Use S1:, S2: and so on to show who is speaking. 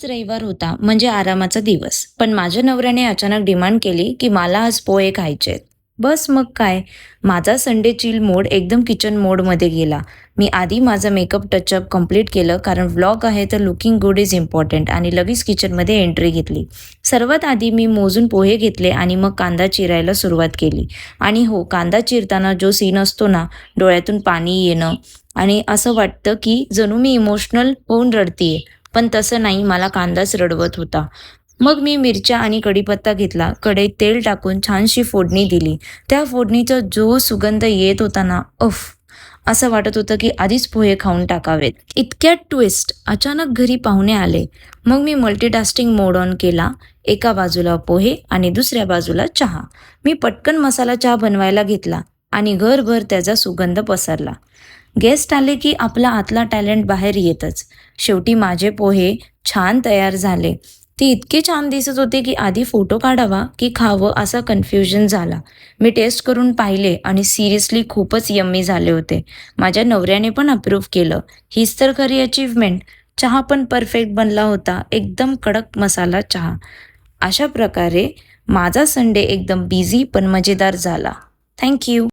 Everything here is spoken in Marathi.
S1: आज रविवार होता म्हणजे आरामाचा दिवस. पण माझ्या नवऱ्याने अचानक डिमांड केली की मला आज पोहे खायचेत. बस मग काय, माझा संडे चिल मोड एकदम किचन मोडमध्ये गेला. मी आधी माझं मेकअप टचअप कंप्लीट केलं कारण व्लॉग आहे तर लुकिंग गुड इज इम्पॉर्टंट आणि लगेच किचनमध्ये एंट्री घेतली. सर्वात आधी मी मोजून पोहे घेतले आणि मग कांदा चिरायला सुरुवात केली. आणि हो, कांदा चिरताना जो सीन असतो ना, डोळ्यातून पाणी येणं आणि असं वाटतं की जणू मी इमोशनल होऊन रडतीये. पण तसं नाही, मला कांदाच रडवत होता. मग मी मिरच्या आणि कढीपत्ता घेतला. कढईत तेल टाकून छानशी फोडणी दिली. त्या फोडणीचा जो सुगंध येत होता ना, उफ! असं वाटत होतं की आधीच पोहे खाऊन टाकावेत. इतक्यात ट्विस्ट! अचानक घरी पाहुणे आले. मग मी मल्टीटास्किंग मोड ऑन केला. एका बाजूला पोहे आणि दुसऱ्या बाजूला चहा. मी पटकन मसाला चहा बनवायला घेतला आणि घरभर त्याचा सुगंध पसरला. गेस्ट आले की आपला आतला टॅलेंट बाहेर येतच. शेवटी माझे पोहे छान तयार झाले. ते इतके छान दिसत होते की आधी फोटो काढावा की खावं असा कन्फ्युजन झाला. मी टेस्ट करून पाहिले आणि सिरियसली खूपच यम्मी झाले होते. माझ्या नवऱ्याने पण अप्रूव्ह केलं. हीच तर खरी अचीव्हमेंट. चहा पण परफेक्ट बनला होता. एकदम कडक मसाला चहा. अशा प्रकारे माझा संडे एकदम बिझी पण मजेदार झाला. Thank you.